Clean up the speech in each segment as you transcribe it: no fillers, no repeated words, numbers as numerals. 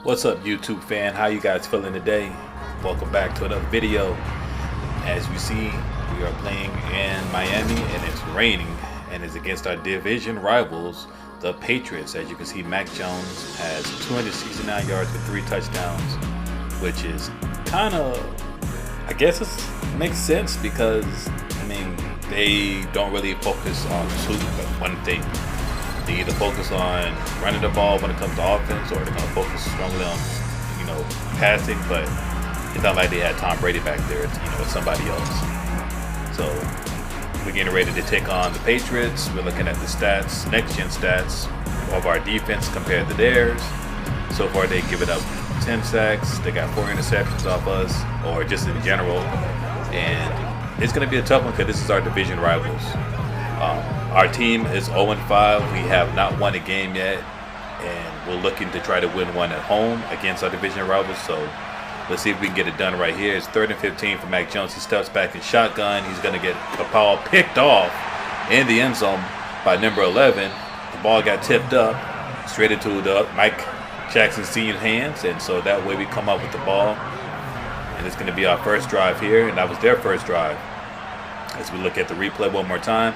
What's up, YouTube fan? How you guys feeling today? Welcome back to another video. As we see, we are playing in Miami and it's raining, and it's against our division rivals, the Patriots. As you can see, Mac Jones has 269 yards with 3 touchdowns, which is kind of, I guess it makes sense because, they don't really focus on one thing. They either focus on running the ball when it comes to offense, or they're going to focus strongly on, passing. But it's not like they had Tom Brady back there. It's somebody else. So we're getting ready to take on the Patriots. We're looking at the stats, next-gen stats of our defense compared to theirs. So far, they give it up 10 sacks. They got 4 interceptions off us, or just in general. And it's going to be a tough one because this is our division rivals. Our team is 0-5. We have not won a game yet, and we're looking to try to win one at home against our division rivals. So let's see if we can get it done right here. It's 3rd and 15 for Mac Jones. He steps back in shotgun. He's going to get the ball picked off in the end zone by number 11. The ball got tipped up straight into the Mike Jackson Sr.'s hands, and so that way we come up with the ball. And it's going to be our first drive here, and that was their first drive. As we look at the replay one more time,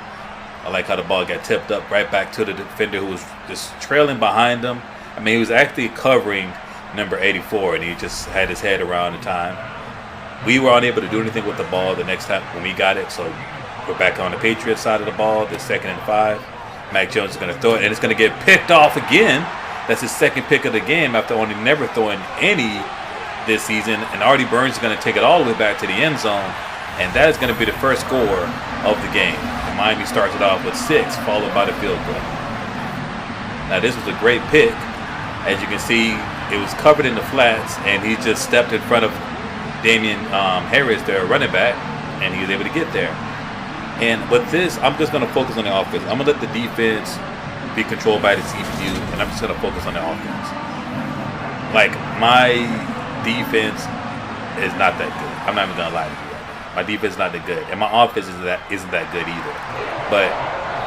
I like how the ball got tipped up right back to the defender who was just trailing behind him. He was actually covering number 84, and he just had his head around the time. We were unable to do anything with the ball the next time when we got it, so we're back on the Patriots side of the ball. The 2nd and 5. Mac Jones is going to throw it, and it's going to get picked off again. That's his second pick of the game after only never throwing any this season. And Artie Burns is going to take it all the way back to the end zone, and that is going to be the first score of the game. Miami starts it off with 6, followed by the field goal. Now this was a great pick. As you can see, it was covered in the flats, and he just stepped in front of Damian Harris, their running back, and he was able to get there. And with this, I'm just going to focus on the offense. I'm going to let the defense be controlled by the CPU, and I'm just going to focus on the offense. My defense is not that good. I'm not even going to lie to you. My defense is not that good, and my offense isn't that good either. But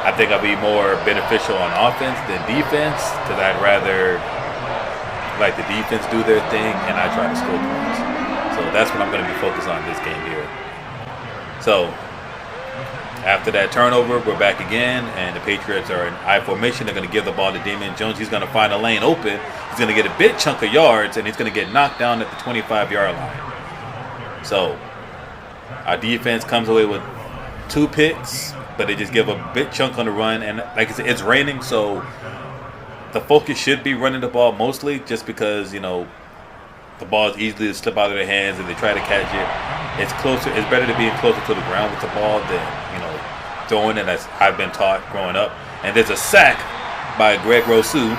I think I'll be more beneficial on offense than defense, because I'd rather let the defense do their thing and I try to score points. So that's what I'm going to be focused on this game here. So after that turnover, we're back again, and the Patriots are in I formation. They're going to give the ball to Damian Jones. He's going to find a lane open. He's going to get a big chunk of yards, and he's going to get knocked down at the 25-yard line. So our defense comes away with 2 picks, but they just give a big chunk on the run. And like I said, it's raining, so the focus should be running the ball mostly, just because, the ball is easily to slip out of their hands and they try to catch it. It's closer. It's better to be closer to the ground with the ball than, throwing it, as I've been taught growing up. And there's a sack by Greg Rousseau,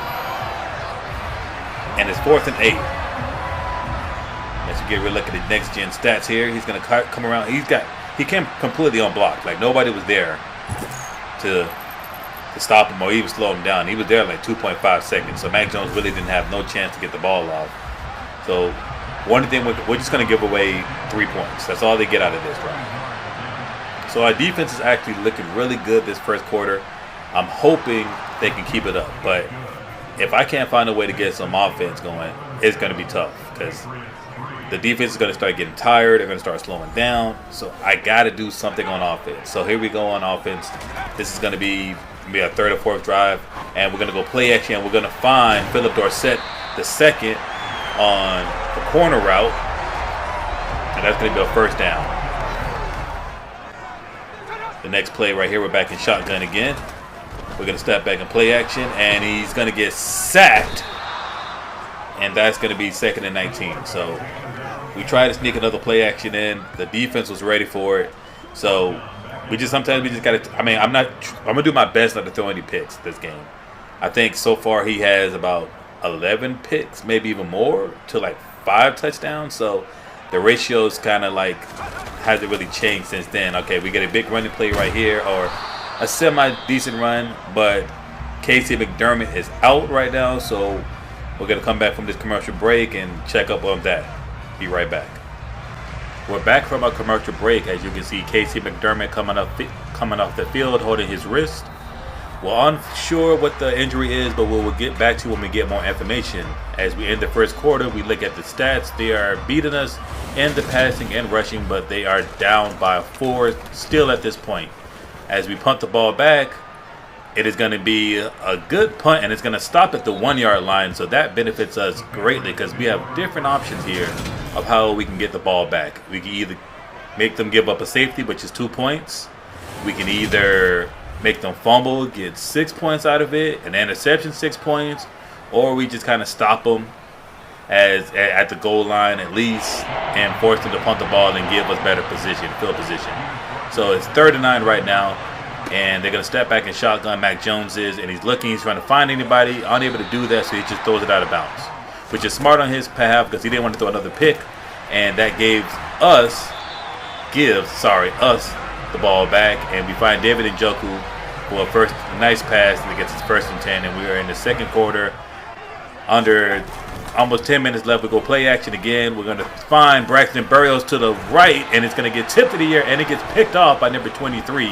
and it's 4th and 8. As you get a look at the next gen stats here, he's going to come around. He came completely unblocked. Nobody was there to stop him or even slow him down. He was there 2.5 seconds. So Mac Jones really didn't have no chance to get the ball off. So one thing, we're just going to give away 3 points. That's all they get out of this drive. So our defense is actually looking really good this first quarter. I'm hoping they can keep it up. But if I can't find a way to get some offense going, it's going to be tough, because the defense is going to start getting tired. They're going to start slowing down. So I got to do something on offense. So here we go on offense. This is going to be our 3rd or 4th drive. And we're going to go play action. And we're going to find Philip Dorsett the second on the corner route. And that's going to be a first down. The next play right here, we're back in shotgun again. We're going to step back and play action. And he's going to get sacked. And that's going to be 2nd and 19. So we tried to sneak another play action in. The defense was ready for it. So sometimes we just got to, I'm going to do my best not to throw any picks this game. I think so far he has about 11 picks, maybe even more, to 5 touchdowns. So the ratio's kind of hasn't really changed since then. Okay, we get a big running play right here, or a semi-decent run, but Casey McDermott is out right now. So we're going to come back from this commercial break and check up on that. Be right back. We're back from our commercial break. As you can see, Casey McDermott coming off the field holding his wrist. We're unsure what the injury is, but we'll get back to when we get more information. As we end the first quarter, we look at the stats. They are beating us in the passing and rushing, but they are down by 4 still at this point. As we punt the ball back, it is going to be a good punt, and it's going to stop at the 1-yard line, so that benefits us greatly because we have different options here of how we can get the ball back. We can either make them give up a safety, which is 2 points. We can either make them fumble, get 6 points out of it, an interception 6 points, or we just kind of stop them at the goal line at least and force them to punt the ball and give us better position, field position. So it's 3rd and 9 right now, and they're going to step back in shotgun. Mac Jones is, and he's looking, he's trying to find anybody, unable to do that, so he just throws it out of bounds, which is smart on his behalf because he didn't want to throw another pick, and that gives us the ball back, and we find David Njoku for a nice pass, and he gets his 1st and 10, and we are in the second quarter. Under almost 10 minutes left, we go play action again. We're going to find Braxton Berrios to the right, and it's going to get tipped to the air, and it gets picked off by number 23.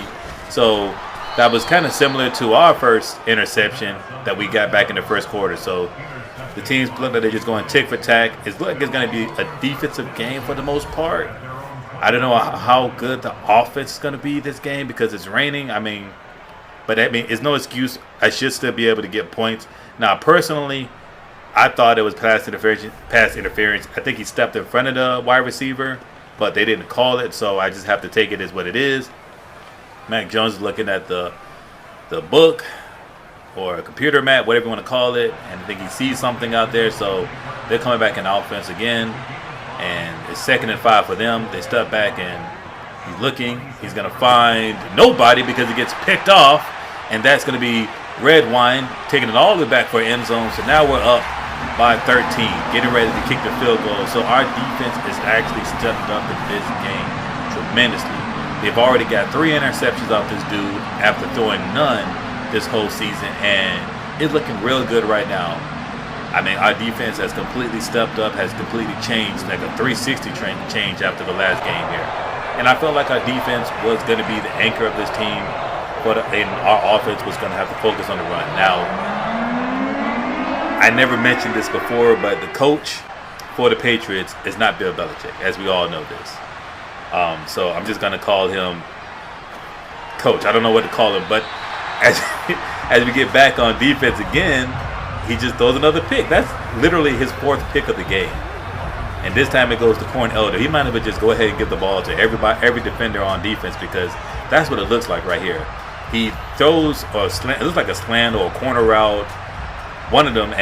So that was kind of similar to our first interception that we got back in the first quarter. So the teams look like they're just going tick for tack. It's like it's going to be a defensive game for the most part. I don't know how good the offense is going to be this game because it's raining. But it's no excuse. I should still be able to get points. Now, personally, I thought it was pass interference. I think he stepped in front of the wide receiver, but they didn't call it, so I just have to take it as what it is. Mac Jones is looking at the book or a computer map, whatever you want to call it, and I think he sees something out there, so they're coming back in offense again, and it's 2nd and 5 for them. They step back, and he's looking. He's going to find nobody because he gets picked off, and that's going to be Redwine taking it all the way back for an end zone. So now we're up by 13, getting ready to kick the field goal. So our defense is actually stepped up in this game tremendously. They've already got 3 interceptions off this dude after throwing none this whole season, and it's looking real good right now. Our defense has completely stepped up, has completely changed, like a 360 change after the last game here. And I felt like our defense was going to be the anchor of this team, and our offense was going to have to focus on the run. Now, I never mentioned this before, but the coach for the Patriots is not Bill Belichick, as we all know this. So I'm just going to call him Coach. I don't know what to call him, but as we get back on defense again, he just throws another pick. That's literally his 4th pick of the game. And this time it goes to Corn Elder. He might as well just go ahead and give the ball to every defender on defense because that's what it looks like right here. He throws a slant. It looks like a slant or a corner route, one of them,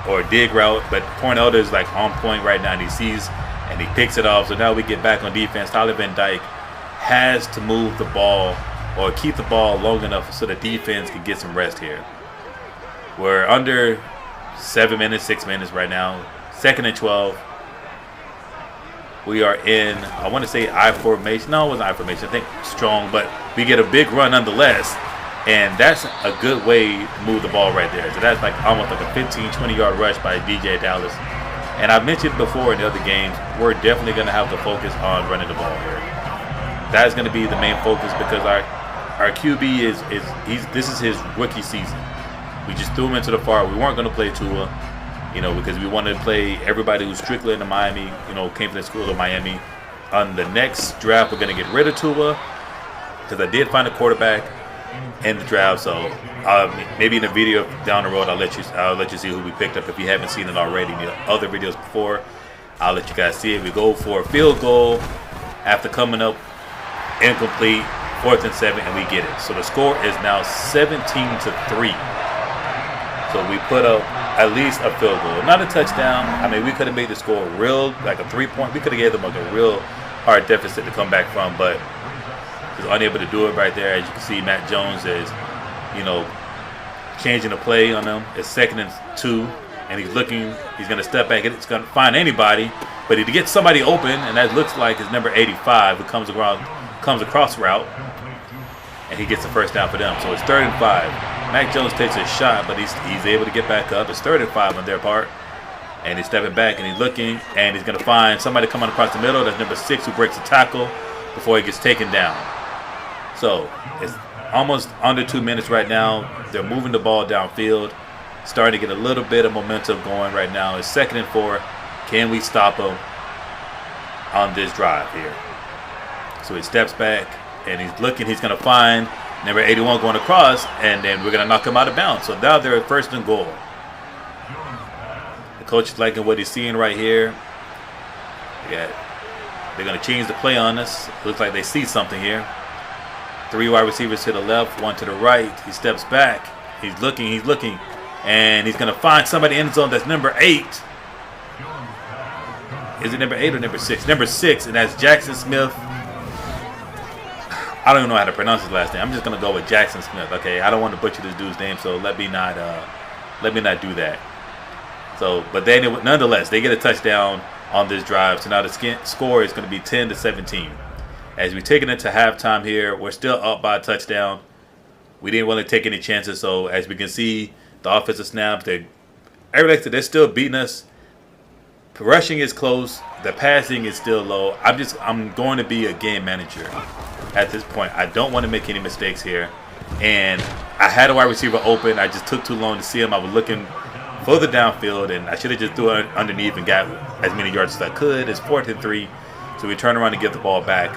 or a dig route. But Corn Elder is like on point right now, and he sees and he picks it off. So now we get back on defense. Tyler Van Dyke has to move the ball or keep the ball long enough so the defense can get some rest here. We're under 6 minutes right now. 2nd and 12. We are in, I want to say I formation. No, it wasn't I formation. I think strong, but we get a big run nonetheless. And that's a good way to move the ball right there. So that's like almost like a 15, 20-yard rush by DJ Dallas. And I've mentioned before in the other games, we're definitely going to have to focus on running the ball here. That is going to be the main focus because our QB this is his rookie season. We just threw him into the fire. We weren't going to play Tua, because we wanted to play everybody who's strictly into Miami, came from the school of Miami. On the next draft, we're going to get rid of Tua because I did find a quarterback in the draft. So maybe in a video down the road, I'll let you see who we picked up if you haven't seen it already in the other videos before. I'll let you guys see it. We go for a field goal after coming up incomplete, 4th and 7, and we get it. So the score is now 17-3. So we put up at least a field goal, not a touchdown. We could have made the score real, like a 3-point. We could have gave them like a real hard deficit to come back from, but was unable to do it right there. As you can see, Matt Jones is, changing the play on them. It's 2nd and 2, and he's looking. He's going to step back. It's going to find anybody, but he gets somebody open, and that looks like his number 85 who comes across route, and he gets the first down for them. So it's 3rd and 5. Mac Jones takes a shot, but he's able to get back up. It's 3rd and 5 on their part. And he's stepping back, and he's looking, and he's going to find somebody coming across the middle. That's number 6 who breaks the tackle before he gets taken down. So it's almost under 2 minutes right now. They're moving the ball downfield, starting to get a little bit of momentum going right now. It's 2nd and 4. Can we stop them on this drive here? So he steps back and he's looking. He's going to find number 81 going across, and then we're going to knock him out of bounds. So now they're 1st and goal. The coach is liking what he's seeing right here. They're going to change the play on us. Looks like they see something here. 3 wide receivers to the left, 1 to the right. He steps back. He's looking, and he's going to find somebody in the zone. That's number 8. Is it number 8 or number 6? Number 6, and that's Jackson Smith. I don't even know how to pronounce his last name. I'm just going to go with Jackson Smith. Okay, I don't want to butcher this dude's name, so let me not do that. So, but they nonetheless, they get a touchdown on this drive. So now the score is going to be 10-17. As we take it into halftime here, we're still up by a touchdown. We didn't really take any chances. So as we can see, the offensive snaps, they're still beating us. Rushing is close. The passing is still low. I'm going to be a game manager at this point. I don't want to make any mistakes here. And I had a wide receiver open. I just took too long to see him. I was looking further downfield, and I should have just threw it underneath and got as many yards as I could. It's 4th and 3. So we turn around and give the ball back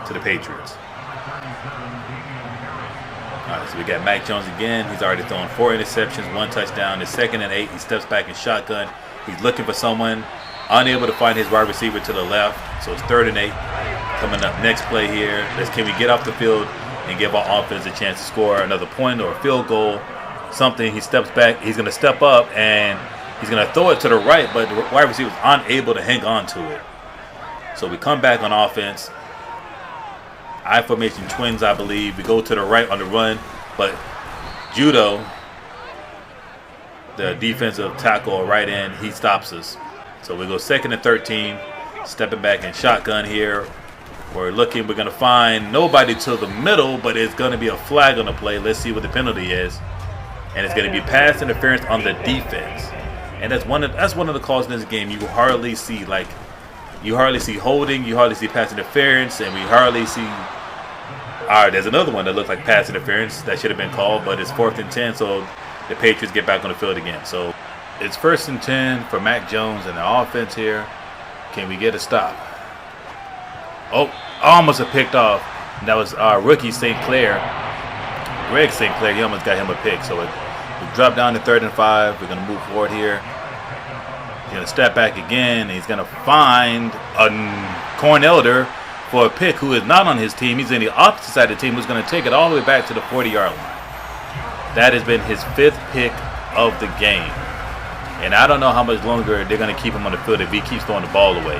to the Patriots. All right, so we got Mac Jones again. He's already thrown 4 interceptions, 1 touchdown. It's 2nd and 8. He steps back in shotgun. He's looking for someone. Unable to find his wide receiver to the left. So it's 3rd and 8. Coming up next play here. Can we get off the field and give our offense a chance to score another point or a field goal? Something. He steps back. He's going to step up and he's going to throw it to the right, but the wide receiver is unable to hang on to it. So we come back on offense. I formation twins, I believe. We go to the right on the run, but Judo, the defensive tackle right end, he stops us. So we go 2nd and 13, stepping back in shotgun here. We're looking. We're going to find nobody to the middle, but it's going to be a flag on the play. Let's see what the penalty is. And it's going to be pass interference on the defense. And that's one of the calls in this game you hardly see. You hardly see holding, you hardly see pass interference, and we hardly see. All right, there's another one that looks like pass interference that should have been called, but it's 4th and 10, so the Patriots get back on the field again. So it's 1st and 10 for Mac Jones and the offense here. Can we get a stop? Oh, almost a picked off. That was our rookie St. Clair. Greg St. Clair, he almost got him a pick. So we drop down to 3rd and 5. We're going to move forward here. He's going to step back again. He's going to find a Corn Elder for a pick who is not on his team. He's in the opposite side of the team, who's going to take it all the way back to the 40-yard line. That has been his 5th pick of the game. And I don't know how much longer they're going to keep him on the field if he keeps throwing the ball away.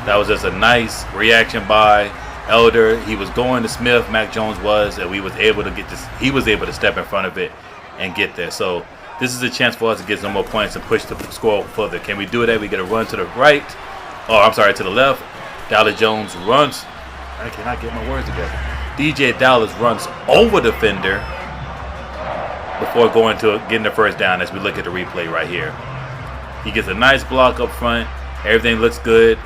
That was just a nice reaction by Elder. He was going to Smith, Mac Jones was, and he was able to step in front of it and get there. So this is a chance for us to get some more points and push the score further. Can we do that? We get a run to the right. Oh, I'm sorry, to the left. Dallas Jones runs. I cannot get my words together. DJ Dallas runs over the defender before going to getting the first down as we look at the replay right here. He gets a nice block up front. Everything looks good.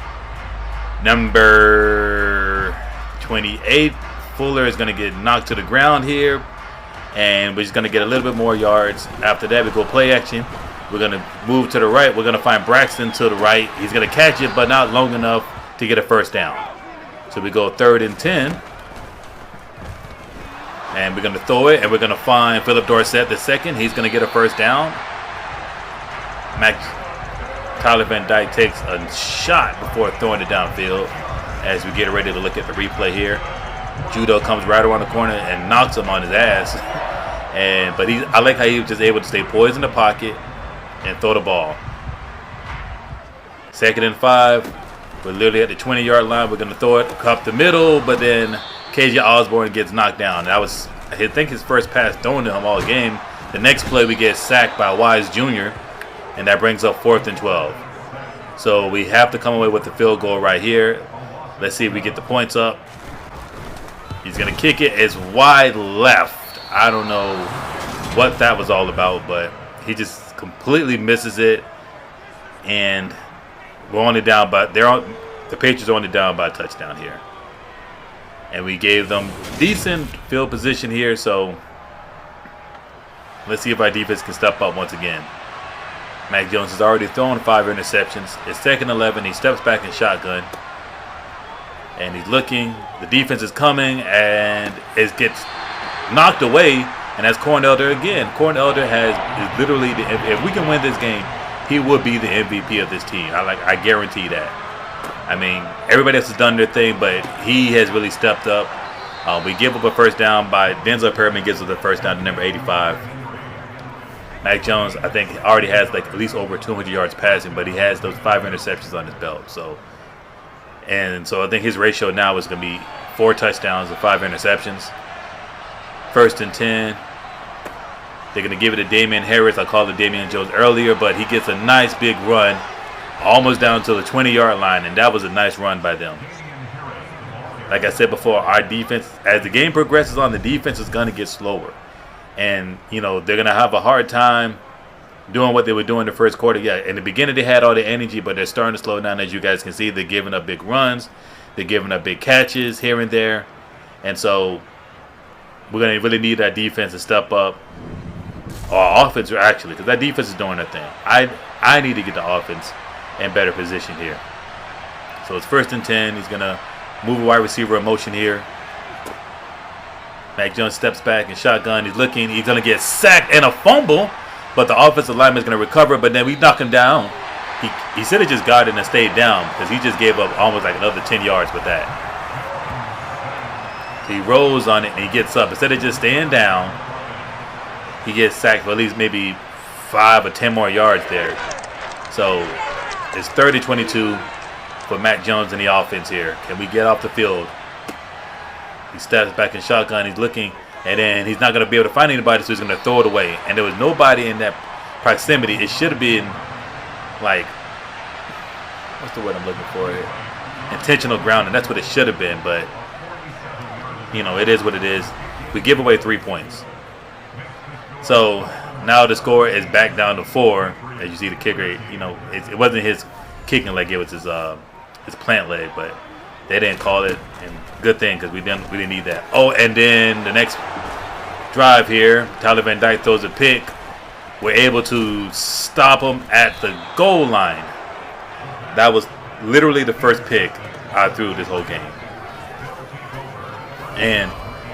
Number 28, Fuller, is going to get knocked to the ground here. And we're just going to get a little bit more yards. After that, we go play action. We're going to move to the right. We're going to find Braxton to the right. He's going to catch it, but not long enough to get a first down. So we go 3rd and 10. And we're going to throw it, and we're going to find Philip Dorsett the second. He's going to get a first down. Tyler Van Dyke takes a shot before throwing it downfield as we get ready to look at the replay here. Judo comes right around the corner and knocks him on his ass. But I like how he was just able to stay poised in the pocket and throw the ball. 2nd and 5. We're literally at the 20-yard line. We're going to throw it up the middle, but then KJ Osborne gets knocked down. That was, I think, his first pass thrown to him all game. The next play, we get sacked by Wise Jr., and that brings up 4th and 12. So we have to come away with the field goal right here. Let's see if we get the points up. He's going to kick it. It's wide left. I don't know what that was all about, but he just completely misses it. And we're only down by the Patriots are only down by a touchdown here. and we gave them decent field position here. So let's see if our defense can step up once again. Mac Jones has already thrown 5 interceptions. It's 2nd and 11. He steps back in shotgun. And he's looking. The defense is coming. And it gets knocked away. And that's Corn Elder again. Corn Elder is literally, if we can win this game, he would be the MVP of this team. I guarantee that. I mean, everybody else has done their thing, but he has really stepped up. We give up a first down by Denzel Perriman gives us the first down to number 85. Mac Jones, I think, already has like at least over 200 yards passing, but he has those 5 interceptions on his belt. So I think his ratio now is going to be 4 touchdowns and 5 interceptions. 1st and 10. They're going to give it to Damian Harris. I called it Damian Jones earlier, but he gets a nice big run almost down to the 20-yard line, and that was a nice run by them. Like I said before, our defense, as the game progresses on, the defense is going to get slower. And, they're going to have a hard time doing what they were doing in the first quarter. Yeah, in the beginning they had all the energy, but they're starting to slow down. As you guys can see, they're giving up big runs. They're giving up big catches here and there. And so we're going to really need that defense to step up. Or offense, actually, because that defense is doing their thing. I need to get the offense in better position here. So it's 1st and 10. He's going to move a wide receiver in motion here. Mac Jones steps back in shotgun. He's looking. He's going to get sacked and a fumble, but the offensive lineman is going to recover. But then we knock him down. He should have just got it and stayed down because he just gave up almost like another 10 yards with that. So he rolls on it and he gets up. Instead of just staying down, he gets sacked for at least maybe 5 or 10 more yards there. So it's 30-22 for Mac Jones in the offense here. Can we get off the field? He steps back in shotgun. He's looking, and then he's not going to be able to find anybody, so he's going to throw it away. And there was nobody in that proximity. It should have been, like, what's the word I'm looking for here? Intentional grounding. That's what it should have been, but, it is what it is. We give away 3 points. So now the score is back down to 4. As you see, the kicker, it wasn't his kicking leg, it was his plant leg, but they didn't call it, and good thing because we didn't need that. Oh, and then the next drive here, Tyler Van Dyke throws a pick. We're able to stop him at the goal line. That was literally the first pick I threw this whole game. And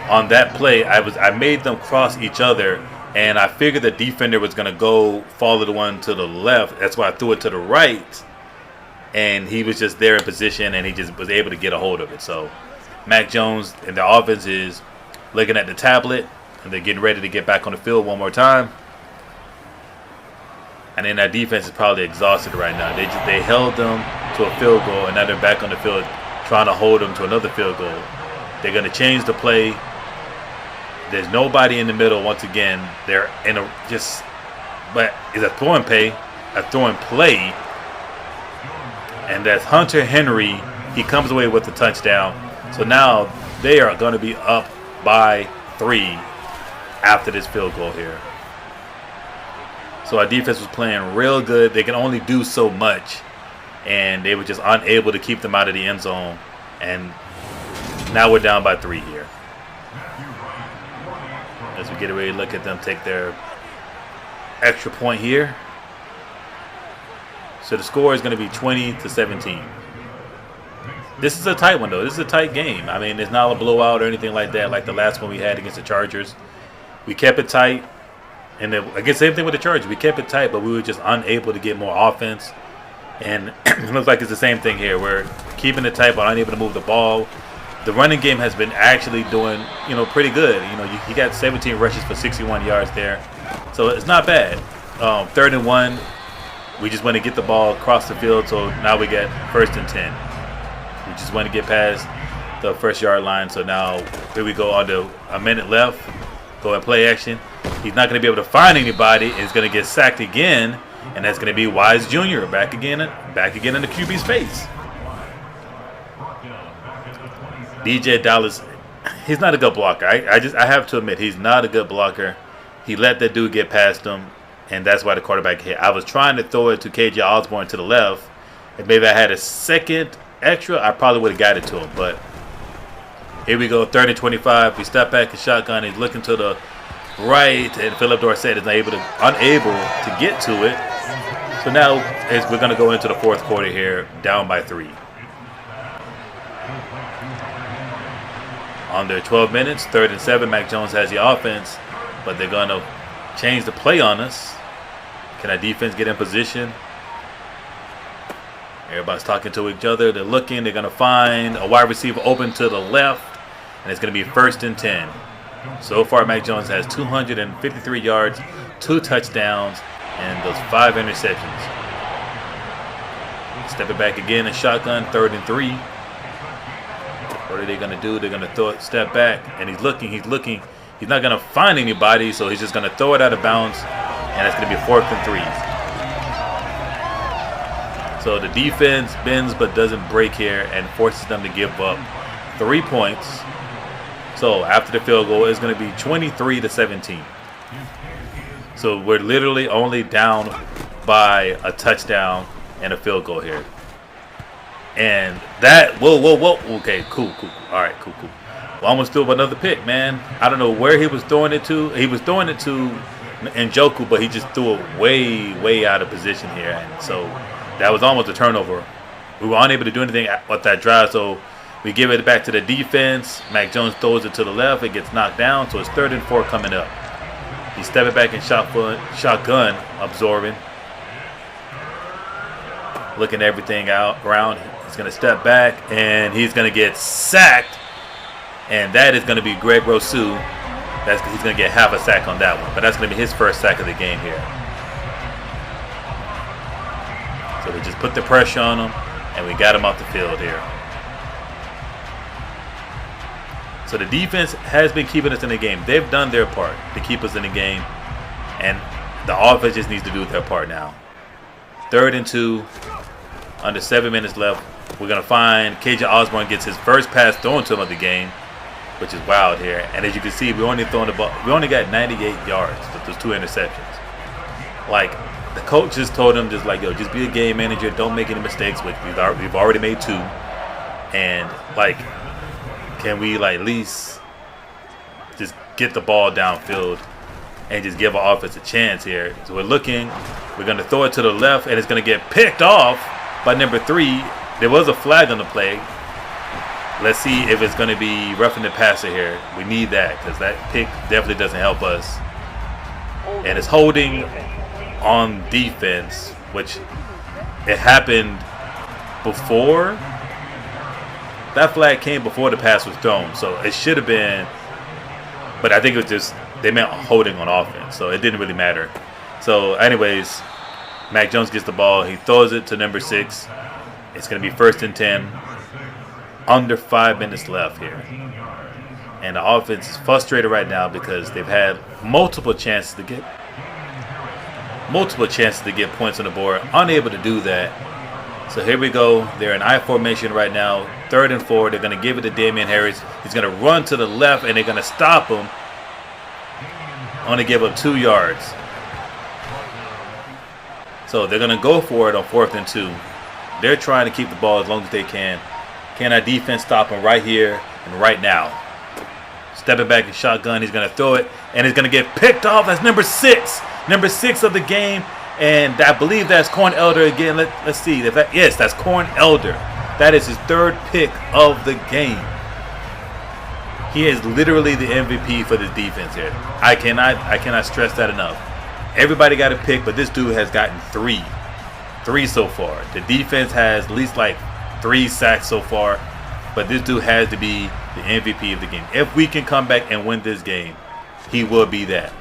on that play, I made them cross each other, and I figured the defender was going to go follow the one to the left. That's why I threw it to the right. And he was just there in position, and he just was able to get a hold of it. So Mac Jones and the offense is looking at the tablet, and they're getting ready to get back on the field one more time. And then that defense is probably exhausted right now. They held them to a field goal, and now they're back on the field trying to hold them to another field goal. They're going to change the play. There's nobody in the middle once again. They're in but it's a throwing play. And that's Hunter Henry. He comes away with the touchdown. So now they are going to be up by 3 after this field goal here. So our defense was playing real good. They can only do so much. And they were just unable to keep them out of the end zone. And now we're down by 3 here. As we get ready to look at them take their extra point here. So the score is going to be 20-17. This is a tight one, though. This is a tight game. I mean, it's not a blowout or anything like that, like the last one we had against the Chargers. We kept it tight. And then, again, same thing with the Chargers. We kept it tight, but we were just unable to get more offense. And it looks like it's the same thing here. We're keeping it tight, but unable to move the ball. The running game has been actually doing, pretty good. He got 17 rushes for 61 yards there. So it's not bad. 3rd and 1. We just want to get the ball across the field, so now we get 1st and 10. We just want to get past the 1st-yard line, so now here we go on to a minute left. Go and play action. He's not going to be able to find anybody. He's going to get sacked again, and that's going to be Wise Jr. back again in the QB's face. DJ Dallas, he's not a good blocker. I have to admit, he's not a good blocker. He let that dude get past him. And that's why the quarterback hit. I was trying to throw it to KJ Osborne to the left. If maybe I had a second extra, I probably would have got it to him. But Here we go, 3rd and 25. We step back and shotgun. He's looking to the right, and Philip Dorsett is unable to get to it. So now we're going to go into the 4th quarter here, down by 3. Under 12 minutes, 3rd and 7. Mac Jones has the offense, but they're going to change the play on us. Can our defense get in position? Everybody's talking to each other. They're looking. They're going to find a wide receiver open to the left, and it's going to be 1st and 10. So far, Mac Jones has 253 yards, 2 touchdowns, and those 5 interceptions. Stepping back again in shotgun, 3rd and 3. What are they going to do? They're going to throw it, step back, and he's looking. He's not going to find anybody, so he's just going to throw it out of bounds, and it's going to be 4th and 3. So the defense bends but doesn't break here and forces them to give up 3 points. So after the field goal, it's going to be 23-17. So we're literally only down by a touchdown and a field goal here. And that, whoa. Okay, cool. All right, cool. Well, almost threw up another pick, man. I don't know where he was throwing it to. He was throwing it to Njoku, but he just threw it way out of position here. And so that was almost a turnover. We were unable to do anything with that drive, so we give it back to the defense. Mac Jones throws it to the left. It gets knocked down, so it's 3rd and 4 coming up. He's stepping back in shotgun, absorbing. Looking everything around. He's going to step back, and he's going to get sacked. And that is going to be Greg Rousseau. He's going to get half a sack on that one. But that's going to be his first sack of the game here. So we just put the pressure on him, and we got him off the field here. So the defense has been keeping us in the game. They've done their part to keep us in the game, and the offense just needs to do their part now. 3rd and 2, under 7 minutes left. We're going to find KJ Osborne gets his first pass thrown to him of the game, which is wild here. And as you can see, we only got 98 yards with those 2 interceptions. Like, the coach just told him, just be a game manager. Don't make any mistakes, which we've already made 2. And, can we, at least just get the ball downfield and just give our offense a chance here? So we're looking. We're going to throw it to the left, and it's going to get picked off by number 3. There was a flag on the play. Let's see if it's going to be roughing the passer here. We need that because that pick definitely doesn't help us. And it's holding on defense, which it happened before. That flag came before the pass was thrown, so it should have been. But I think it was just they meant holding on offense, so it didn't really matter. So, anyways, Mac Jones gets the ball. He throws it to number 6. It's going to be 1st and 10. Under 5 minutes left here. And the offense is frustrated right now because they've had multiple chances to get points on the board. Unable to do that. So here we go. They're in I formation right now. 3rd and 4. They're going to give it to Damian Harris. He's going to run to the left, and they're going to stop him. Only give up 2 yards. So they're going to go for it on 4th and 2. They're trying to keep the ball as long as they can. Can our defense stop him right here and right now? Stepping back in shotgun. He's going to throw it, and he's going to get picked off. That's number 6. Number 6 of the game. And I believe that's Corn Elder again. Let's see. Yes, that's Corn Elder. That is his 3rd pick of the game. He is literally the MVP for this defense here. I cannot stress that enough. Everybody got a pick, but this dude has gotten 3. 3 so far. The defense has at least 3 sacks so far, but this dude has to be the MVP of the game. If we can come back and win this game, he will be that.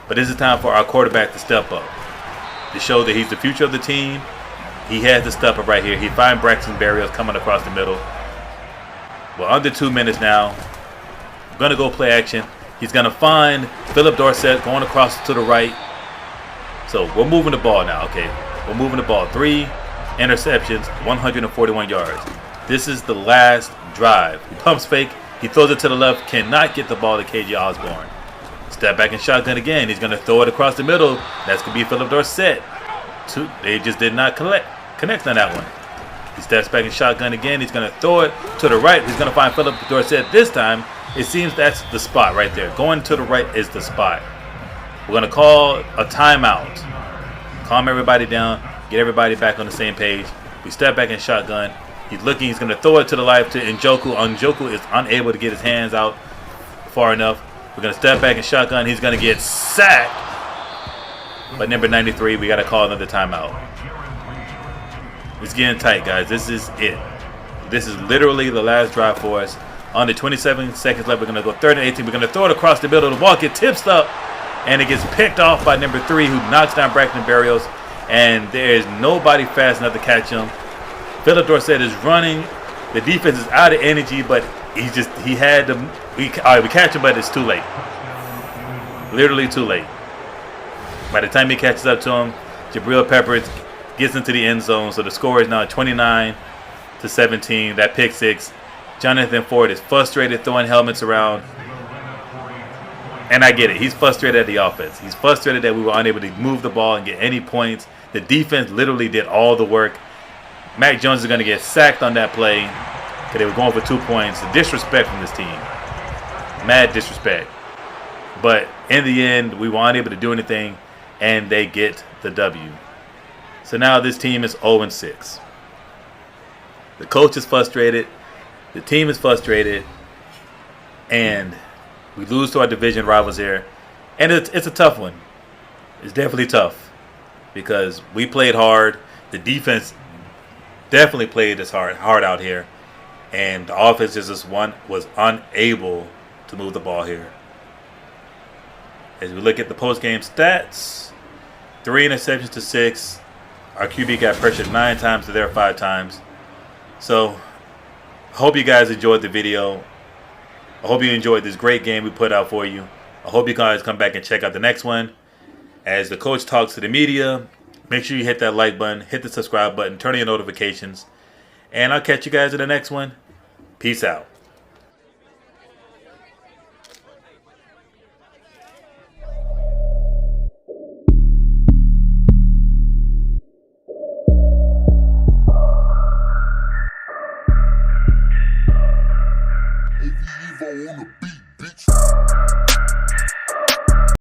But this is time for our quarterback to step up, to show that he's the future of the team. He has to step up right here. He finds Braxton Berrios coming across the middle. We're under 2 minutes now. We're going to go play action. He's going to find Philip Dorsett going across to the right. So we're moving the ball now, okay? We're moving the ball. 3 interceptions, 141 yards. This is the last drive. He pumps fake. He throws it to the left. Cannot get the ball to KJ Osborne. Step back in shotgun again. He's going to throw it across the middle. That's going to be Philip Dorsett. They just did not connect on that one. He steps back in shotgun again. He's going to throw it to the right. He's going to find Philip Dorsett this time. It seems that's the spot right there. Going to the right is the spot. We're going to call a timeout. Calm everybody down. Get everybody back on the same page. We step back in shotgun. He's looking. He's going to throw it to the left to Njoku. Njoku is unable to get his hands out far enough. We're going to step back in shotgun. He's going to get sacked. But number 93, we got to call another timeout. It's getting tight, guys. This is it. This is literally the last drive for us. Under 27 seconds left. We're going to go 3rd and 18. We're going to throw it across the middle. The ball gets tipped up, and it gets picked off by number 3, who knocks down Braxton Berrios. And there is nobody fast enough to catch him. Philip Dorsett is running. The defense is out of energy, but we catch him, but it's too late. Literally too late. By the time he catches up to him, Jabril Peppers gets into the end zone. So the score is now 29-17. That pick six. Jonathan Ford is frustrated throwing helmets around. And I get it. He's frustrated at the offense. He's frustrated that we were unable to move the ball and get any points. The defense literally did all the work. Mac Jones is going to get sacked on that play because they were going for 2 points. The disrespect from this team. Mad disrespect. But in the end, we were unable to do anything, and they get the W. So now this team is 0-6. The coach is frustrated. The team is frustrated. And we lose to our division rivals here. And it's a tough one. It's definitely tough because we played hard. The defense definitely played us hard out here. And the offense just was unable to move the ball here. As we look at the post-game stats, 3 interceptions to 6. Our QB got pressured 9 times to their 5 times. So, I hope you guys enjoyed the video. I hope you enjoyed this great game we put out for you. I hope you guys come back and check out the next one. As the coach talks to the media, make sure you hit that like button, hit the subscribe button, turn on your notifications. And I'll catch you guys in the next one. Peace out. On the beat, bitch.